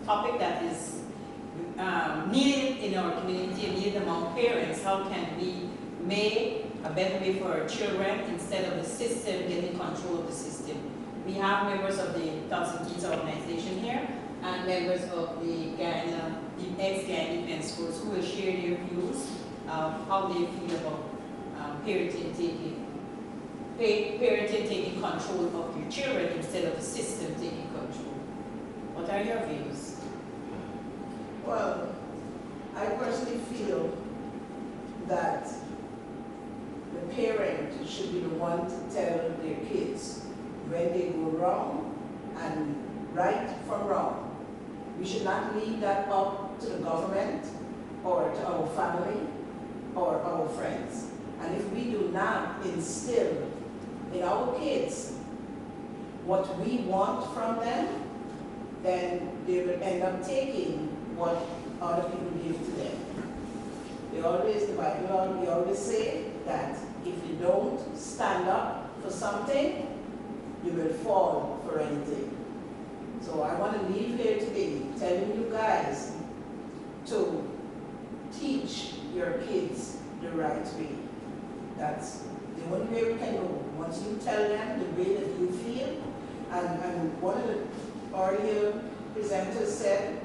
Topic that is needed in our community and needed among parents. How can we make a better way for our children instead of the system getting control of the system? We have members of the Thompson Kids organization here and members of the ex-Guyana Defense Force who will share their views of how they feel about parenting taking control of your children instead of the system taking control. What are your views? Well, I personally feel that the parent should be the one to tell their kids when they go wrong and right from wrong. We should not leave that up to the government or to our family or our friends. And if we do not instill in our kids what we want from them, then they will end up taking what other people give to them. The Bible, we always say that if you don't stand up for something, you will fall for anything. So I want to leave here today telling you guys to teach your kids the right way. That's the only way we can go. Once you tell them the way that you feel, and one of the earlier presenters said,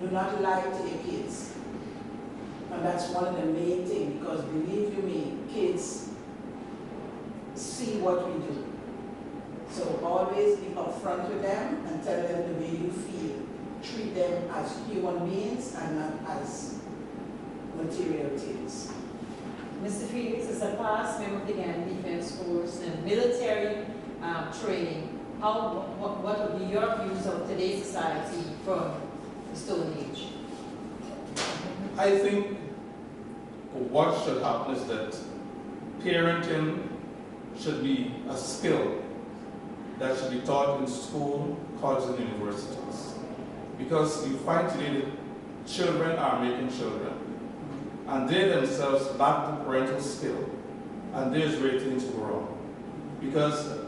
do not lie to your kids. And that's one of the main things, because believe you me, kids see what we do. So always be upfront with them and tell them the way you feel. Treat them as human beings and not as material things. Mr. Felix is a past member of the Guyana Defense Force and military training. What would be your views of today's society from the Stone Age? I think what should happen is that parenting should be a skill that should be taught in school, colleges, and universities. Because you find today that children are making children, and they themselves lack the parental skill, and there's where things go wrong. Because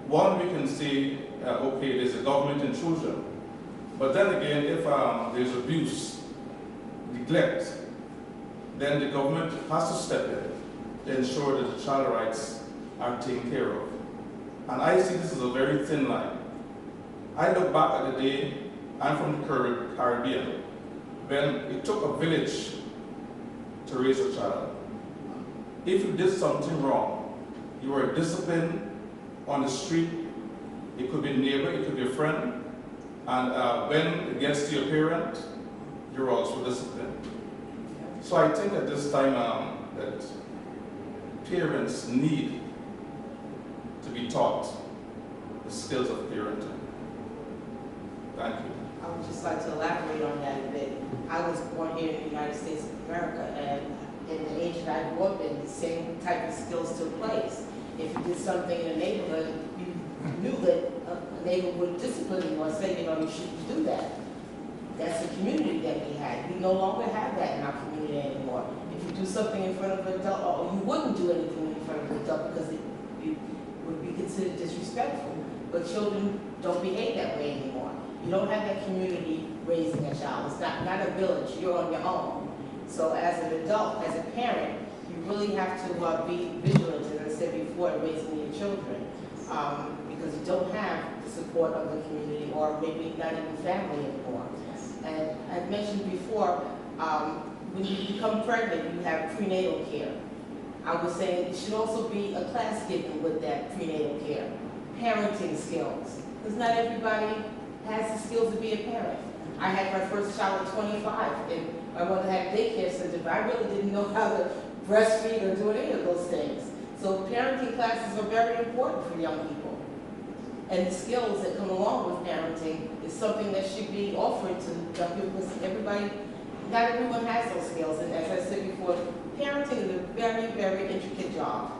one, we can say, okay, there's a government intrusion, but then again, if there's abuse, neglect, then the government has to step in to ensure that the child rights are taken care of. And I see this as a very thin line. I look back at the day, I'm from the Caribbean, when it took a village to raise a child. If you did something wrong, you were disciplined on the street. It could be a neighbor, it could be a friend, and when it gets to your parent, you're also disciplined. So I think at this time that parents need to be taught the skills of parenting. Thank you. I would just like to elaborate on that a bit. I was born here in the United States of America, and in the age that I grew up in, the same type of skills took place. If you did something in a neighborhood, you knew that a neighbor would discipline you or say, you shouldn't do that. That's the community that we had. We no longer have that in our community anymore. If you do something in front of an adult, or you wouldn't do anything in front of an adult because it would be considered disrespectful. But children don't behave that way anymore. You don't have that community raising a child. It's not a village. You're on your own. So as an adult, as a parent, you really have to be vigilant, as I said before, in raising your children. Because you don't have the support of the community or maybe not even family anymore. mentioned before, when you become pregnant, you have prenatal care. I was saying it should also be a class given with that prenatal care. Parenting skills, because not everybody has the skills to be a parent. I had my first child at 25, and my mother had daycare center, but I really didn't know how to breastfeed or do any of those things. So parenting classes are very important for young people. And the skills that come along with parenting is something that should be offered to young people, because everybody, not everyone has those skills. And as I said before, parenting is a very, very intricate job.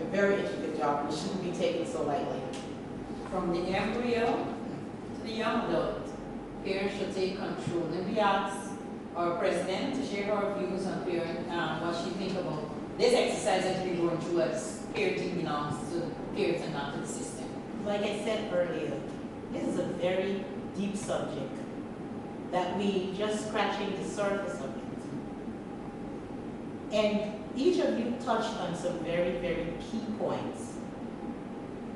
A very intricate job, and it shouldn't be taken so lightly. From the embryo to the young adult, parents should take control. And we ask our president to share her views on parent, what she thinks about this exercise that we're going through as parenting belongs to parents and not to the system. Like I said earlier, this is a very deep subject that we just scratching the surface of it. And each of you touched on some very, very key points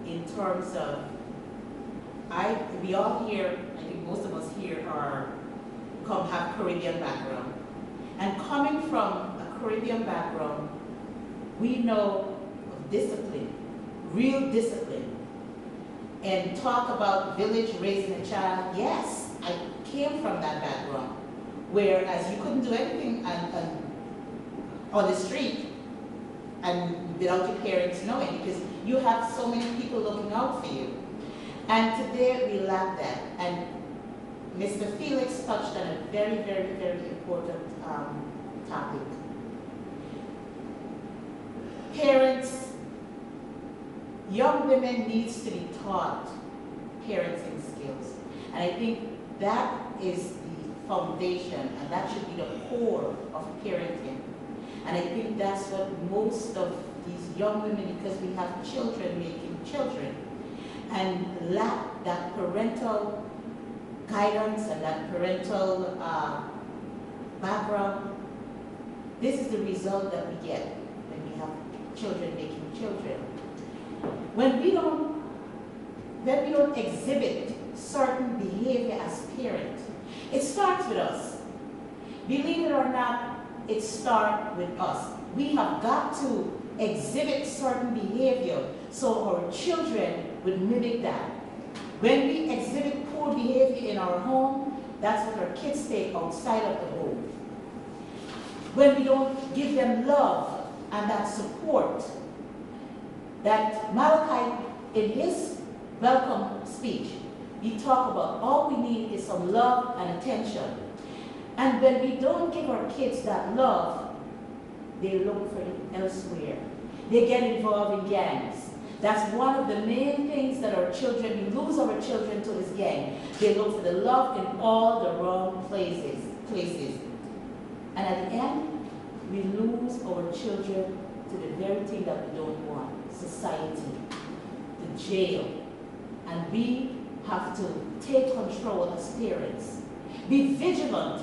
in terms of, we all here, I think most of us here have Caribbean background. And coming from a Caribbean background, we know of discipline, real discipline. And talk about village raising a child, yes, I came from that background, whereas you couldn't do anything on the street and without your parents knowing, because you have so many people looking out for you. And today we lack that. And Mr. Felix touched on a very, very, very important topic. Parents, young women needs to be taught parenting skills. And I think that is the foundation, and that should be the core of parenting. And I think that's what most of these young women, because we have children making children, and lack that parental guidance and that parental background. This is the result that we get when we have children making children. When we don't exhibit certain behavior as parents, it starts with us. Believe it or not, it starts with us. We have got to exhibit certain behavior so our children would mimic that. When we exhibit poor behavior in our home, that's what our kids take outside of the home. When we don't give them love and that support, that Malachi, in his welcome speech, he talked about all we need is some love and attention. And when we don't give our kids that love, they look for it elsewhere. They get involved in gangs. That's one of the main things that our children, we lose our children to this gang. They look for the love in all the wrong places. And at the end, we lose our children to the very thing that we don't want, society, the jail. And we have to take control as parents. Be vigilant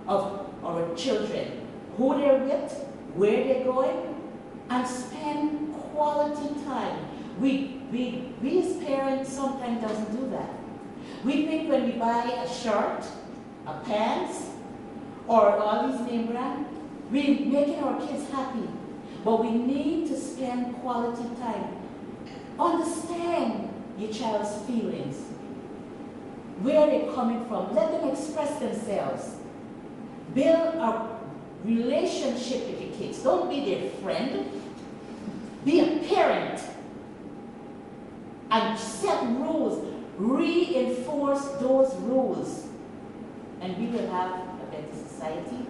of our children, who they're with, where they're going, and spend quality time. We as parents sometimes doesn't do that. We think when we buy a shirt, a pants, or all these name brands, we're making our kids happy. But we need to spend quality time. Understand your child's feelings, where they're coming from. Let them express themselves. Build a relationship with your kids. Don't be their friend. Be a parent. And set rules. Reinforce those rules. And we will have a better society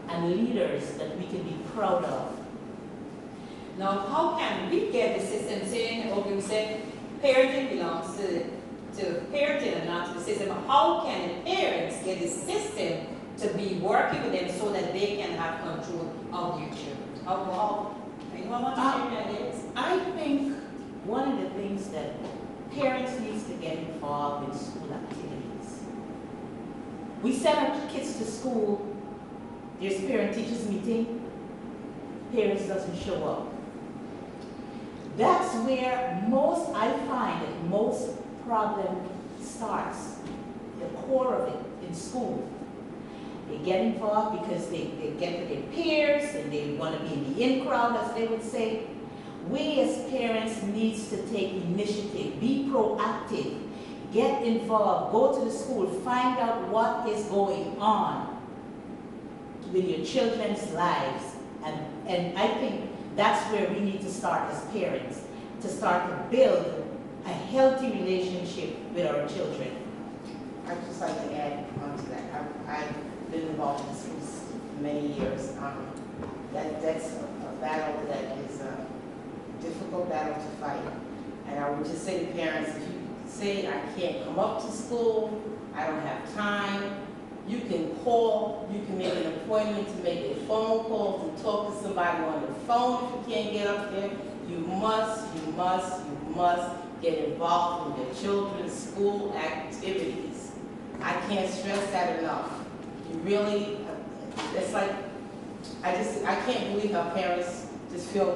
and leaders that we can be proud of. Now, how can we get the system saying, okay, we said parenting belongs to parenting and not to the system. How can the parents get the system to be working with them so that they can have control of their children? How anyone want to share ideas? I think one of the things that parents need to get involved in school activities. We send our kids to school, there's parent-teachers meeting, parents doesn't show up. That's where I find that most problem starts, the core of it, in in school. They get involved because they get with their peers and they want to be in the in crowd, as they would say. We as parents needs to take initiative, be proactive, get involved, go to the school, find out what is going on with your children's lives. And I think that's where we need to start as parents, to start to build a healthy relationship with our children. I'd just like to add on to that. I've been involved in schools for many years. That's a battle that is a difficult battle to fight. And I would just say to parents, if you say, I can't come up to school, I don't have time, you can call, you can make an appointment to make a phone call, to talk to somebody on the phone if you can't get up there. You must get involved in your children's school activities. I can't stress that enough. You really, it's like, I can't believe how parents just feel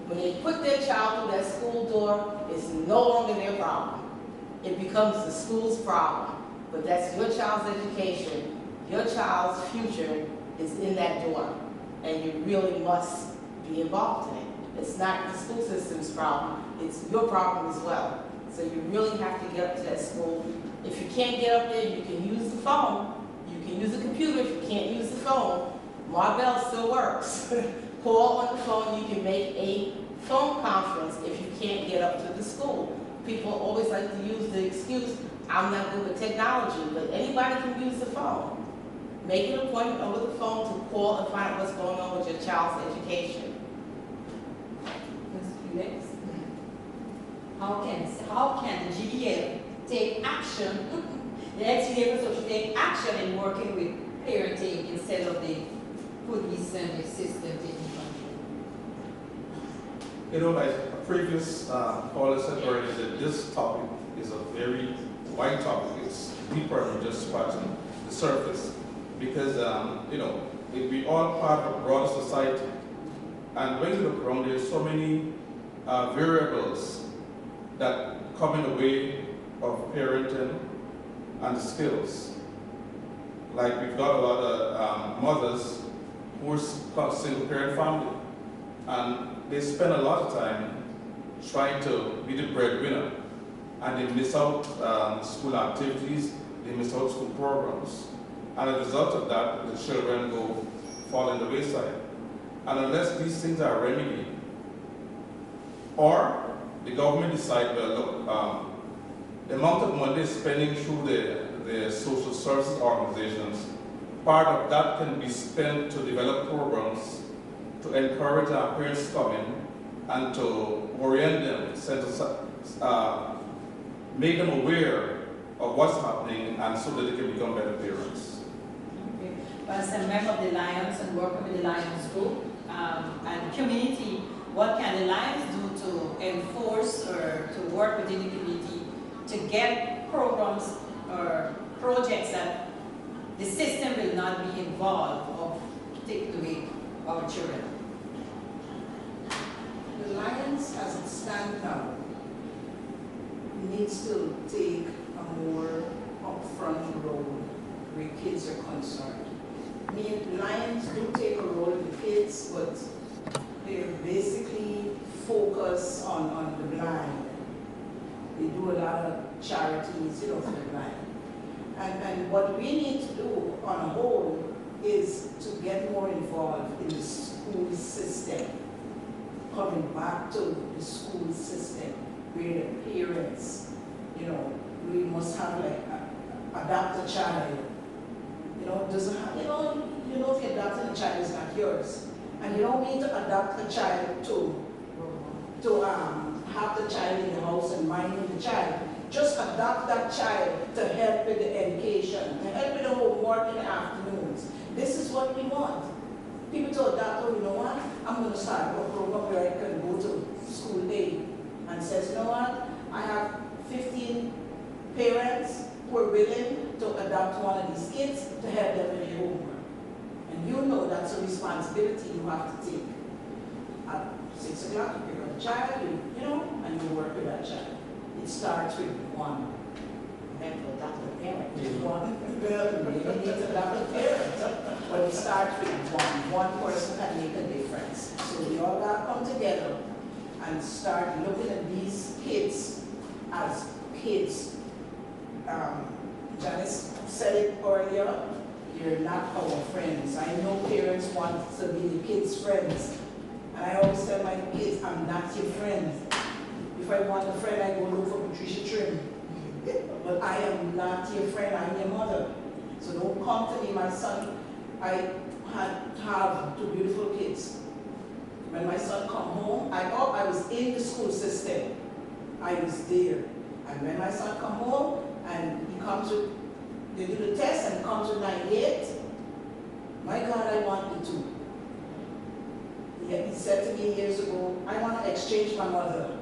when they put their child through that school door, it's no longer their problem. It becomes the school's problem. But that's your child's education, your child's future is in that door. And you really must be involved in it. It's not the school system's problem, it's your problem as well. So you really have to get up to that school. If you can't get up there, you can use the phone. You can use a computer if you can't use the phone. Marbell still works. Call on the phone, you can make a phone conference if you can't get up to the school. People always like to use the excuse, I'm not good with technology, but anybody can use the phone. Make an appointment over the phone to call and find out what's going on with your child's education. Next. How can the GBL take action, the XBL should take action in working with parenting instead of the police and the system taking control? You know, like a previous caller said earlier, that this topic is a very wide topic. It's deeper than just scratching the surface. Because, you know, we all part of a broader society. And when you look around, there's so many variables that come in the way of parenting and skills. Like we've got a lot of mothers who are single parent family, and they spend a lot of time trying to be the breadwinner, and they miss out school activities, they miss out school programs. And as a result of that, the children fall in the wayside. And unless these things are remedied, or the government decide, well, look, the amount of money they're spending through the social services organizations, part of that can be spent to develop programs to encourage our parents to come in and to orient them, make them aware of what's happening, and so that they can become better parents. Okay. Well, as a member of the Lions and working with the Lions group and community, what can the Lions do to enforce or to work within the community to get programs or projects that the system will not be involved or take away our children? The Lions, as it stands now, needs to take a more upfront role where kids are concerned. I mean, Lions do take a role with the kids, but they're basically focused on the blind. They do a lot of charities, you know, for the blind. And what we need to do on a whole is to get more involved in the school system, coming back to the school system where the parents, you know, we must have like adopt a child. You know, doesn't have, you know, if you adopt a child, it's not yours. And you don't need to adopt a child to have the child in the house and minding the child. Just adopt that child to help with the education, to help with the homework in the afternoons. This is what we want. People to adopt, oh, you know what? I'm going to start a program where I can go to school day and says, you know what? I have 15 parents who are willing to adopt one of these kids to help them with the homework. And you know that's a responsibility you have to take. At 6 o'clock, you pick up a child, you know, and you work with that child. It starts with one. have to adopt a parent. One, well, you really need to adopt a parent. But we start with one person can make a difference. So we all gotta come together and start looking at these kids as kids. Janice said it earlier, you're not our friends. I know parents want to be the kids' friends. And I always tell my kids, I'm not your friend. If I want a friend, I go look for Patricia Trim. But I am not your friend, I'm your mother. So don't come to me, my son. I have two beautiful kids. When my son come home, I was in the school system. I was there. And when my son come home, and he comes with, they do the test and comes with 98, my God, I want the two. He said to me years ago, I want to exchange my mother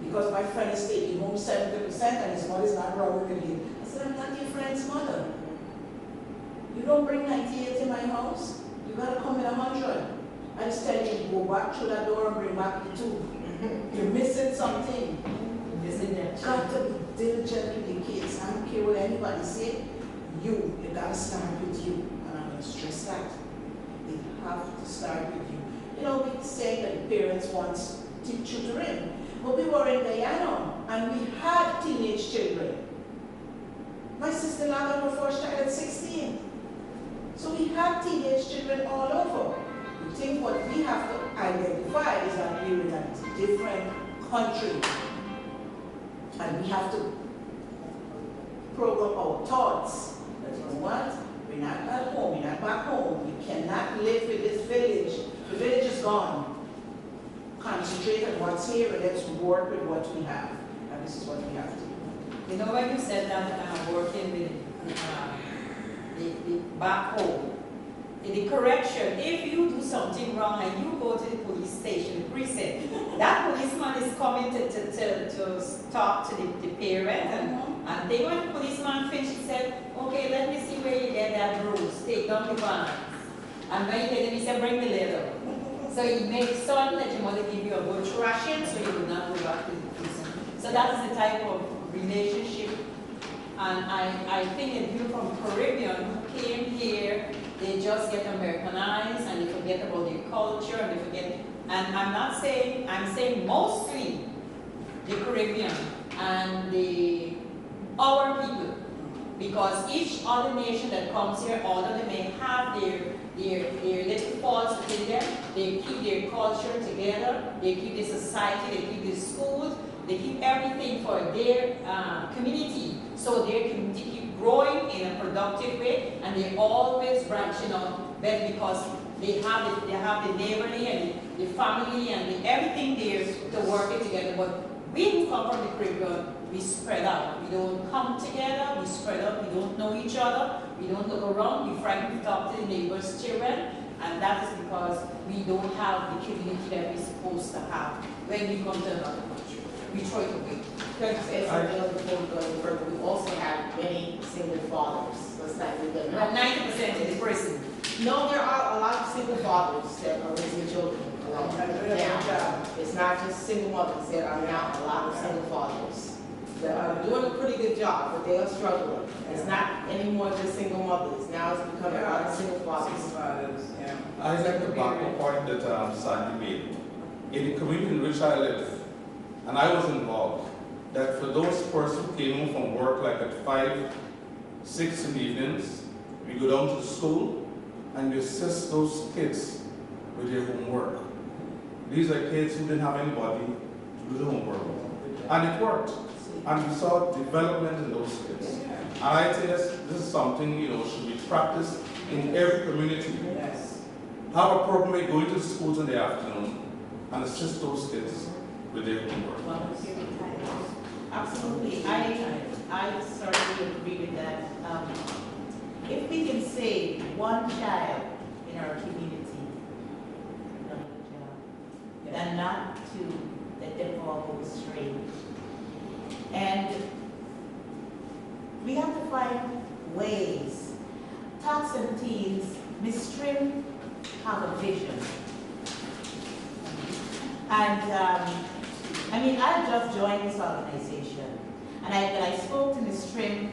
because my friend is taking home 70% and his mother is not wrong with him. I said, I'm not your friend's mother. You don't bring 98 in my house. You got to come with 100. I just tell you, go back through that door and bring back the two. You're missing something. Got to be diligent with your kids. I don't care what anybody say. You got to start with you. And I'm going to stress that. They have to start with you. You know, we say that parents want tutoring. But we were in Guyana and we had teenage children. My sister-in-law got her first child at 16. So we have teenage children all over. The thing what we have to identify is that we're in a different country. And we have to program our thoughts. That you know what? We're not at home, we're not back home. We cannot live with this village. The village is gone. Concentrate on what's here and let's work with what we have. And this is what we have to do. You know, when you said that working with the back home, in the correction, if you do something wrong and you go to the police station, the precinct, that policeman is coming to talk to the parent. And then when the policeman finished, he said, okay, let me see where you get that bruise. Take down the bonds. And when you get him, he said, bring the letter. So he makes certain that your mother give you a good thrashing so you will not go back to the prison. So that is the type of relationship. And I think the people from the Caribbean who came here, they just get Americanized and they forget about their culture and they forget. And I'm saying mostly the Caribbean and our people. Because each other nation that comes here, although they may have their little faults within them, they keep their culture together, they keep their society, they keep their schools, they keep everything for their community. So their community keep growing in a productive way, and they're always branching out better because they have the neighborly and the family and everything there to work it together. But we who come from the Caribbean, we spread out. We don't come together, we spread out, we don't know each other, we don't look around, we frightened to talk to the neighbors' children, and that is because we don't have the community that we're supposed to have when we come to another country. We throw it away. Can I say something else before we go any further? We also have many single fathers. Let's not leave them out. But 90% is prison. No, there are a lot of single fathers that are raising children alone. Now, it's not just single mothers. There are now a lot of single fathers that are doing a pretty good job, but they are struggling. It's not anymore just single mothers. Now it's becoming a lot of single fathers. I like the back point that Sandy made. In the community in which I live, and I was involved, that for those persons who came home from work like at 5, 6 in the evenings, we go down to the school and we assist those kids with their homework. These are kids who didn't have anybody to do the homework with. And it worked. And we saw development in those kids. And I think this is something, should be practiced in every community. Yes. Have a program where you go into the schools in the afternoon and assist those kids with their homework. Absolutely, I certainly agree with that. If we can save one child in our community, another child, and not to let them all go astray. And we have to find ways. Tots and Teens, Ms. Trim have a vision. And I just joined this organization. And when I spoke to Ms. Trim,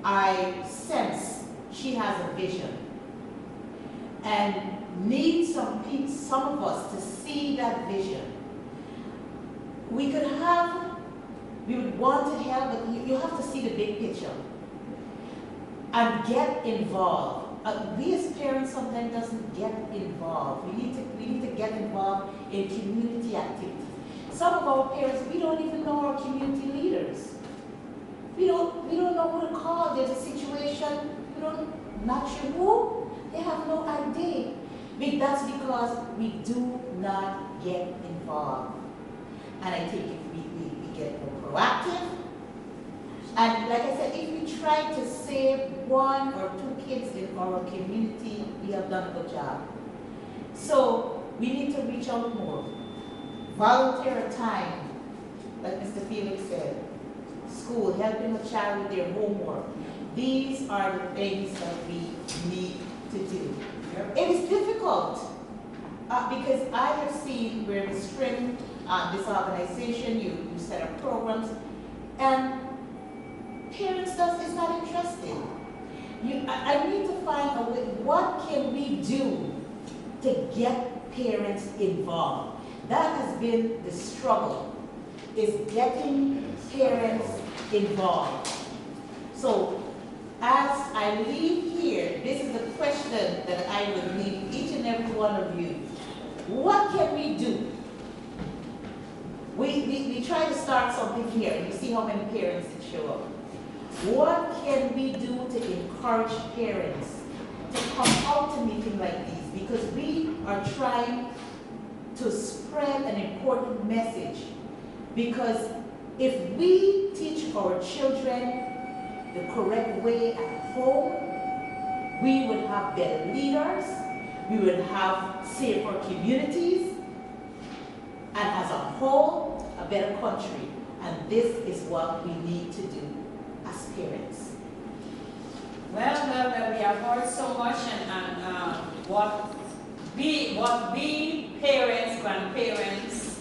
I sense she has a vision and need some of us to see that vision. We would want to help, but you have to see the big picture and get involved. We as parents sometimes doesn't get involved. We need to get involved in community activities. Some of our parents, we don't even know our community leaders. We don't know who to call. There's a situation, not sure who. They have no idea. That's because we do not get involved. And I think if we get more proactive, and like I said, if we try to save 1 or 2 kids in our community, we have done a good job. So we need to reach out more. Volunteer time, like Mr. Felix said. School, helping a child with their homework. These are the things that we need to do. It is difficult because I have seen where Ms. Trim, this organization, you set up programs, and parents is not interested. I need to find a way, what can we do to get parents involved? That has been the struggle, is getting parents involved. So as I leave here, this is the question that I would leave each and every one of you. What can we do? We try to start something here. You see how many parents that show up. What can we do to encourage parents to come out to meetings like these? Because we are trying to spread an important message. Because if we teach our children the correct way at home, we would have better leaders, we would have safer communities, and as a whole, a better country. And this is what we need to do as parents. Well, we have heard so much, and what we parents, grandparents,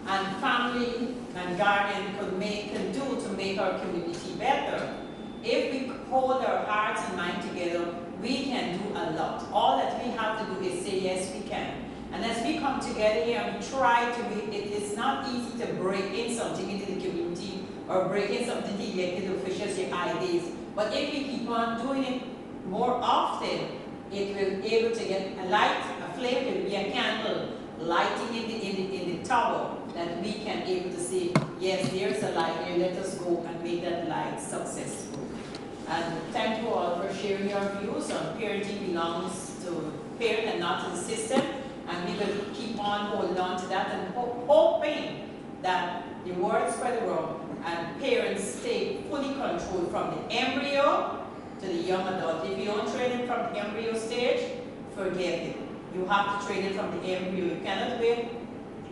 and family and guardian can do to make our community better. If we hold our hearts and mind together, we can do a lot. All that we have to do is say, yes, we can. And as we come together here and we try to it's not easy to break in something into the community or break in something to elected officials, your ideas. But if we keep on doing it more often, it will be able to get a light, a flame, it will be a candle lighting in the tower, that we can able to say, yes, there's a light here, let us go and make that light successful. And thank you all for sharing your views on parenting belongs to parent and not to the system. And we will keep on holding on to that and hoping that the word spread around and parents stay fully controlled from the embryo to the young adult. If you don't train it from the embryo stage, forget it. You have to train it from the embryo. You cannot wait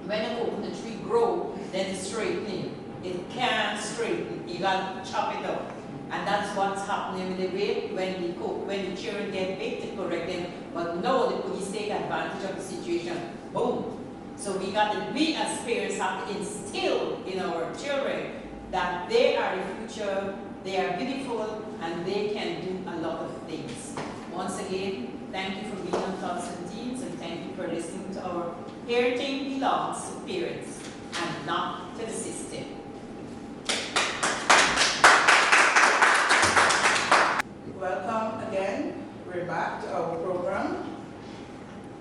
when a coconut tree grows, then it's straightening. It can't straighten. You got to chop it up. And that's what's happening with the way when the children get big to correct them. But no, the police take advantage of the situation. Boom. So we as parents have to instill in our children that they are the future, they are beautiful, and they can do a lot of things. Once again, thank you for being on Thoughts and Teens, and thank you for listening to our Parenting Belongs to Parents and Not to the System. Welcome again. We're back to our program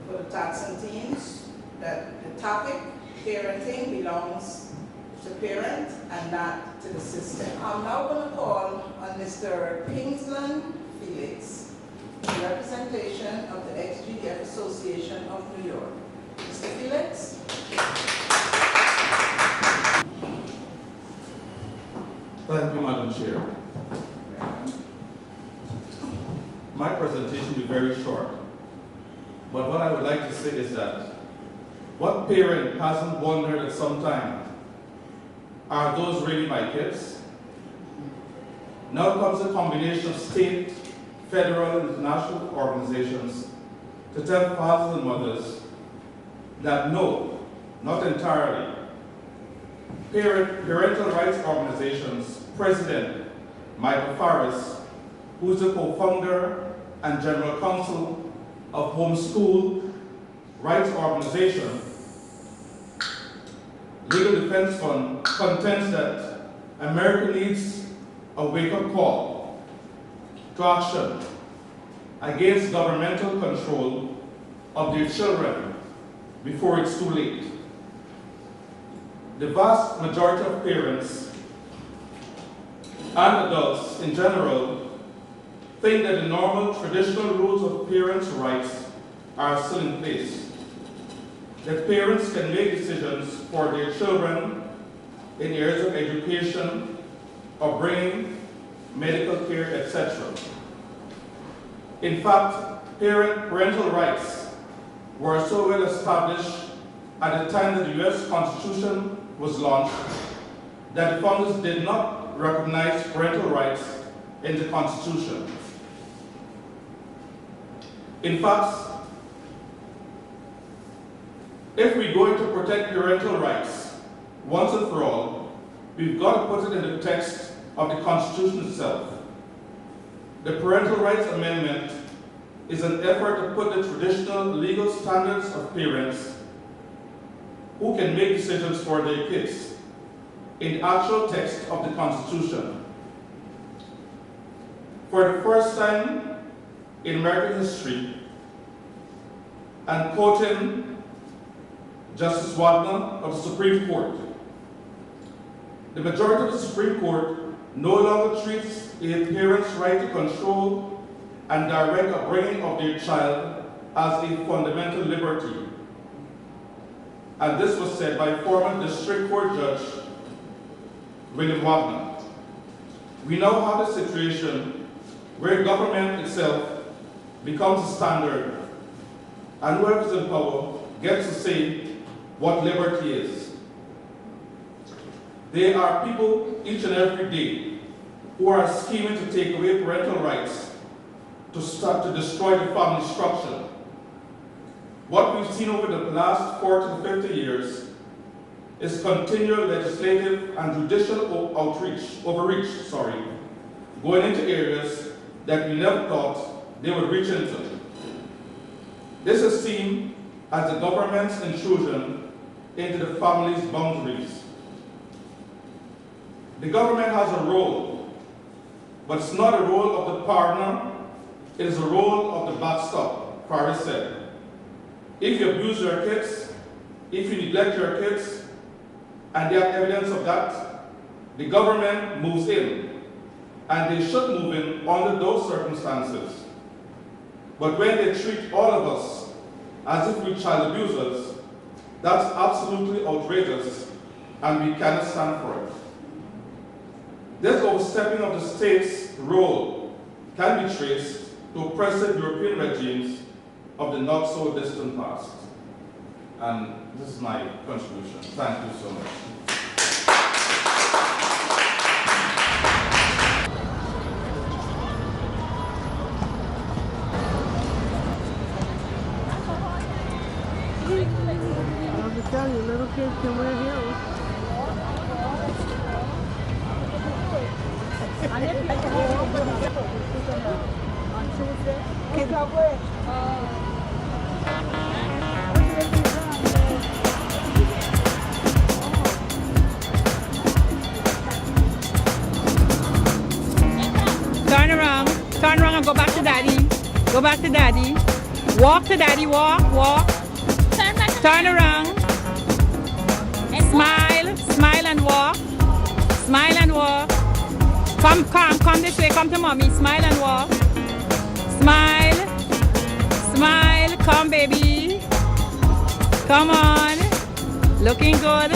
for the Tots and Teens. That the topic, parenting, belongs to parents and not to the system. I'm now going to call on Mr. Kingsland Felix, in representation of the ex-GDF Association of New York. Mr. Felix? Thank you, Madam Chair. My presentation will be very short, but what I would like to say is that what parent hasn't wondered at some time, are those really my kids? Now comes a combination of state, federal, and international organizations to tell fathers and mothers that no, not entirely. parental rights organization's president, Michael Farris, who is the co-founder and general counsel of Homeschool Rights Organization, Legal Defense Fund, contends that America needs a wake-up call to action against governmental control of their children before it's too late. The vast majority of parents and adults in general think that the normal traditional rules of parents' rights are still in place, that parents can make decisions for their children in areas of education, upbringing, medical care, etc. In fact, parental rights were so well established at the time that the U.S. Constitution was launched that the founders did not recognize parental rights in the Constitution. In fact, if we're going to protect parental rights once and for all, we've got to put it in the text of the Constitution itself. The Parental Rights Amendment is an effort to put the traditional legal standards of parents who can make decisions for their kids in the actual text of the Constitution. For the first time in American history, and quoting Justice Wagner of the Supreme Court, the majority of the Supreme Court no longer treats a parent's right to control and direct upbringing of their child as a fundamental liberty. And this was said by former District Court Judge William Wagner. We now have a situation where government itself becomes a standard, and whoever is in power gets to say what liberty is. There are people each and every day who are scheming to take away parental rights, to start to destroy the family structure. What we've seen over the last 40 to 50 years is continual legislative and judicial overreach, going into areas that we never thought they would reach into. This is seen as the government's intrusion into the family's boundaries. The government has a role, but it's not a role of the partner, it is a role of the backstop, Farris said. If you abuse your kids, if you neglect your kids, and they have evidence of that, the government moves in, and they should move in under those circumstances. But when they treat all of us as if we're child abusers, that's absolutely outrageous, and we cannot stand for it. This overstepping of the state's role can be traced to oppressive European regimes of the not-so-distant past. And this is my contribution. Thank you so much. I'm telling you, little kids can wear heels. On Tuesday? Kids are wearing. Turn around and go back to daddy. Go back to daddy. Walk to daddy, walk. Turn around. Smile and walk. Smile and walk. Come this way, come to mommy. Smile and walk. Smile, come baby. Come on. Looking good.